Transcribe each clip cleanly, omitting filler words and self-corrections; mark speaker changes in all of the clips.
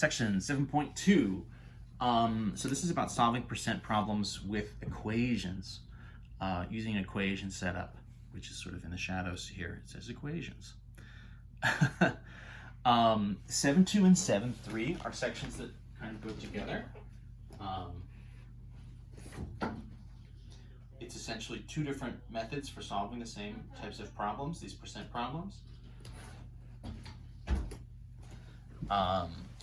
Speaker 1: Section 7.2. So this is about solving percent problems with equations, using an equation setup, which is sort of in the shadows here. It says equations. 7.2 and 7.3 are sections that kind of go together. It's essentially two different methods for solving the same types of problems, these percent problems.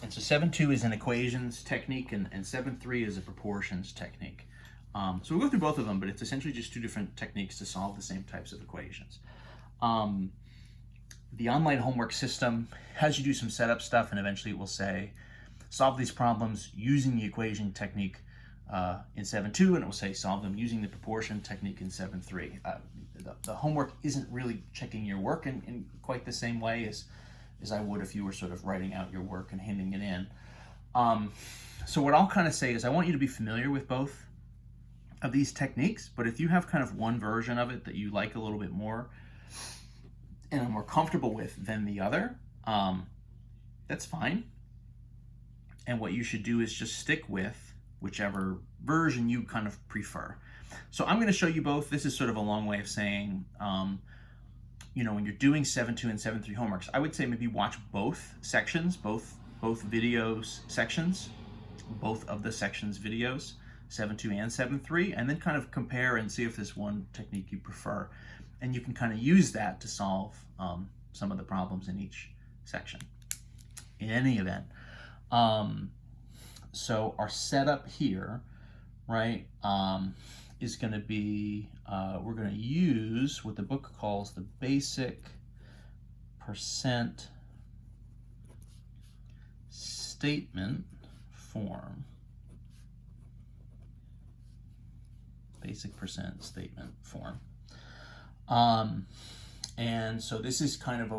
Speaker 1: And so 7.2 is an equations technique, and 7.3 is a proportions technique. So we'll go through both of them, but it's essentially just two different techniques to solve the same types of equations. The online homework system has you do some setup stuff, and eventually it will say, solve these problems using the equation technique in 7.2, and it will say, solve them using the proportion technique in 7.3. The homework isn't really checking your work in quite the same way as I would if you were sort of writing out your work and handing it in. So what I'll kind of say is I want you to be familiar with both of these techniques, but if you have kind of one version of it that you like a little bit more and are more comfortable with than the other, that's fine. And what you should do is just stick with whichever version you kind of prefer. So I'm going to show you both. This is sort of a long way of saying, when you're doing 7.2 and 7.3 homeworks, I would say maybe watch both sections, both videos sections, both of the sections videos, 7.2 and 7.3, and then kind of compare and see if there's one technique you prefer. And you can kind of use that to solve some of the problems in each section. In any event, so our setup here, right, is going to be, we're going to use what the book calls the basic percent statement form. Basic percent statement form. And so this is kind of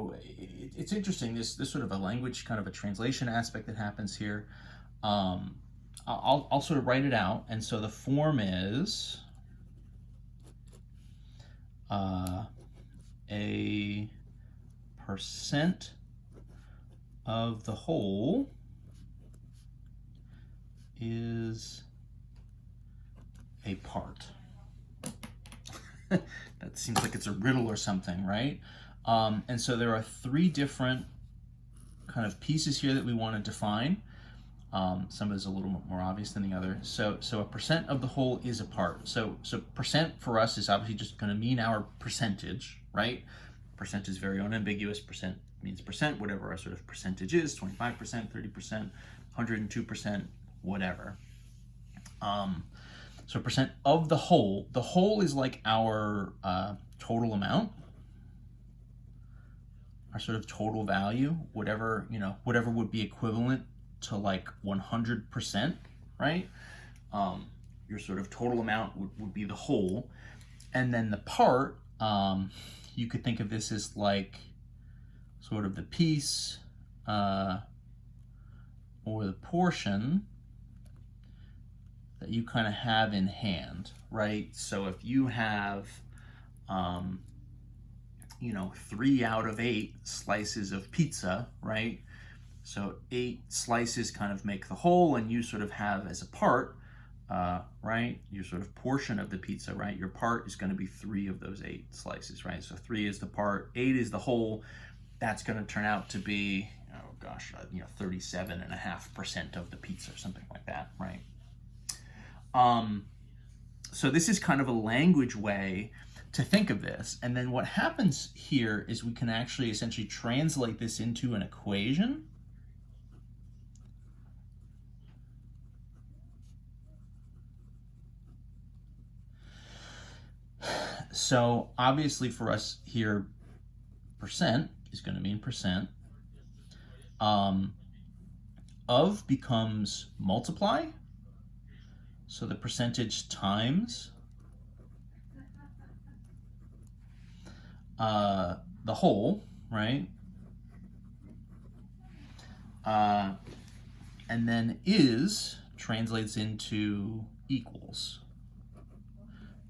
Speaker 1: it's interesting, this sort of a language, kind of a translation aspect that happens here. I'll sort of write it out. And so the form is a percent of the whole is a part. That seems like it's a riddle or something, right? And so there are three different kind of pieces here that we want to define. Some is a little more obvious than the other. So a percent of the whole is a part. So percent for us is obviously just going to mean our percentage, right? Percent is very unambiguous. Percent means percent, whatever our sort of percentage is, 25%, 30%, 102%, whatever. So percent of the whole is like our total amount, our sort of total value, whatever would be equivalent to like 100%, right? Your sort of total amount would be the whole. And then the part, you could think of this as like sort of the piece or the portion that you kind of have in hand, right? So if you have, 3 out of 8 slices of pizza, right? So 8 slices kind of make the whole, and you sort of have as a part, right, your sort of portion of the pizza, right? Your part is going to be 3 of those 8 slices, right? So 3 is the part, 8 is the whole. That's going to turn out to be, 37.5% of the pizza or something like that, right? So this is kind of a language way to think of this. And then what happens here is we can actually essentially translate this into an equation. So obviously for us here, percent is going to mean percent. Of becomes multiply. So the percentage times the whole, right? And then is translates into equals,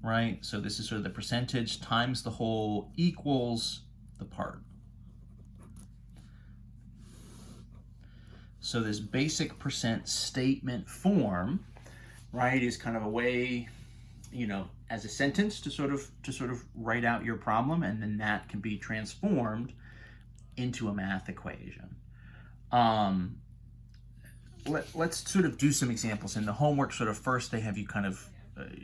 Speaker 1: right? So this is sort of the percentage times the whole equals the part. So this basic percent statement form, right, is kind of a way, you know, as a sentence to sort of write out your problem, and then that can be transformed into a math equation. Let's sort of do some examples. In the homework, sort of first they have you kind of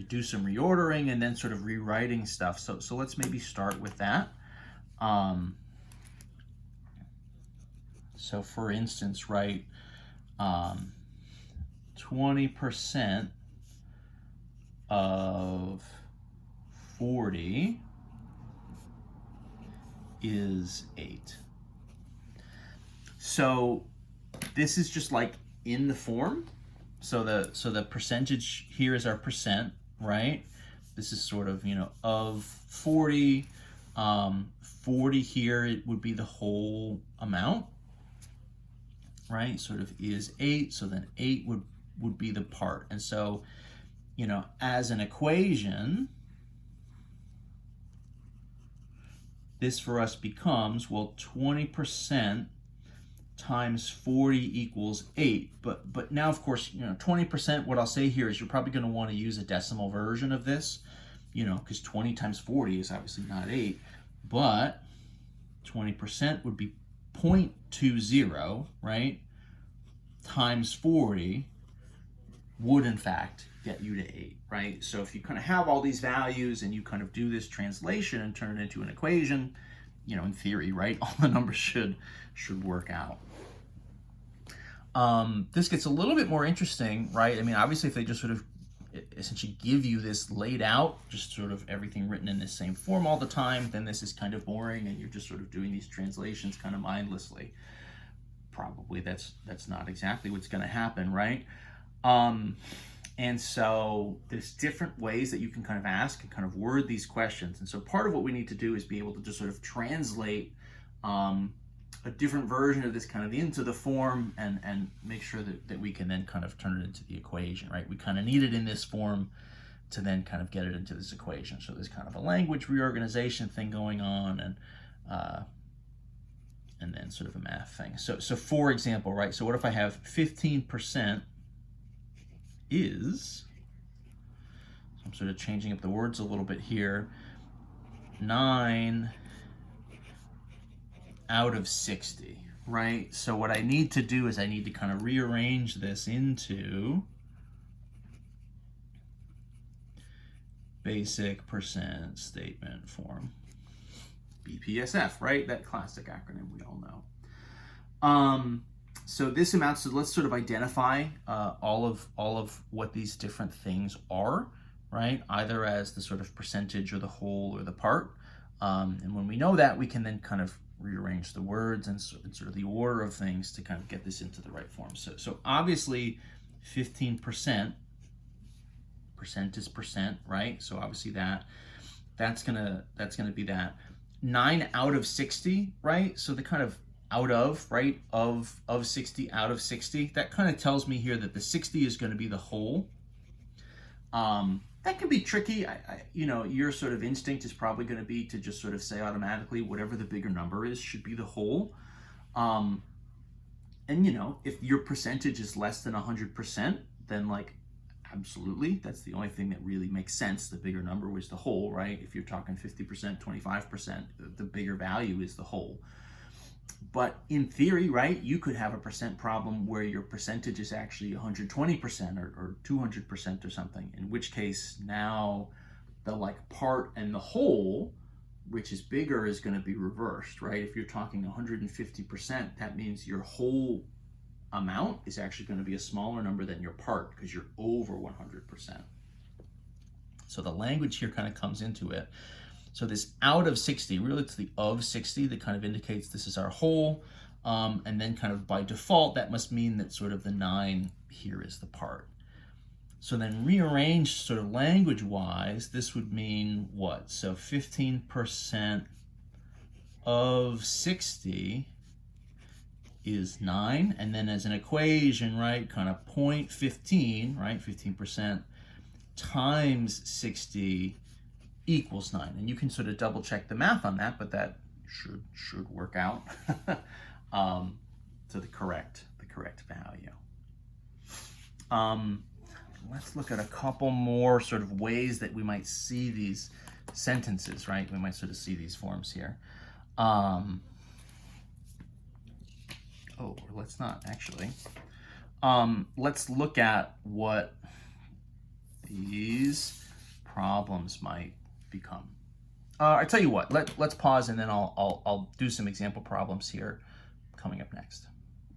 Speaker 1: do some reordering and then sort of rewriting stuff. So let's maybe start with that. So for instance, right, 20% of 40 is 8. So this is just like in the form. So the percentage here is our percent, right? This is sort of, you know, of 40. 40 here, it would be the whole amount, right? Sort of is 8, so then 8 would be the part. And so, you know, as an equation, this for us becomes, well, 20% times 40 equals 8. But now, of course, you know, 20%, what I'll say here is you're probably going to want to use a decimal version of this, you know, because 20 times 40 is obviously not 8. But 20% would be 0.20, right, times 40 would, in fact, get you to 8, right? So if you kind of have all these values and you kind of do this translation and turn it into an equation, you know, in theory, right, all the numbers should work out. This gets a little bit more interesting, right? I mean, obviously, if they just sort of essentially give you this laid out, just sort of everything written in the same form all the time, then this is kind of boring and you're just sort of doing these translations kind of mindlessly. Probably that's not exactly what's going to happen, right? And so there's different ways that you can kind of ask and kind of word these questions. And so part of what we need to do is be able to just sort of translate a different version of this kind of into the form and make sure that we can then kind of turn it into the equation, right? We kind of need it in this form to then kind of get it into this equation. So there's kind of a language reorganization thing going on, and then sort of a math thing. So for example, right, so what if I have 15% is, so I'm sort of changing up the words a little bit here, 9 out of 60, right? So what I need to do is I need to kind of rearrange this into basic percent statement form. BPSF, right? That classic acronym we all know. So this amounts to, let's sort of identify all of what these different things are, right? Either as the sort of percentage or the whole or the part. And when we know that, we can then kind of rearrange the words and sort of the order of things to kind of get this into the right form. So obviously 15%, percent is percent, right? So obviously that's gonna be that. 9 out of 60, right? So the kind of out of, right, of 60, out of 60, that kind of tells me here that the 60 is going to be the whole. That can be tricky. You know, your sort of instinct is probably going to be to just sort of say automatically whatever the bigger number is should be the whole. And, you know, if your percentage is less than 100%, then like, absolutely, that's the only thing that really makes sense. The bigger number was the whole, right? If you're talking 50%, 25%, the bigger value is the whole. But in theory, right, you could have a percent problem where your percentage is actually 120% or 200% or something, in which case now the like part and the whole, which is bigger, is going to be reversed, right? If you're talking 150%, that means your whole amount is actually going to be a smaller number than your part because you're over 100%. So the language here kind of comes into it. So this out of 60, really it's the of 60 that kind of indicates this is our whole. And then kind of by default, that must mean that sort of the 9 here is the part. So then rearranged sort of language-wise, this would mean what? So 15% of 60 is 9. And then as an equation, right, kind of 0.15, right, 15% times 60 equals 9. And you can sort of double check the math on that, but that should work out to the correct correct value. Let's look at a couple more sort of ways that we might see these sentences, right? We might sort of see these forms here. Oh, let's not actually. Let's look at what these problems might become. I tell you what, let's pause and then I'll do some example problems here coming up next.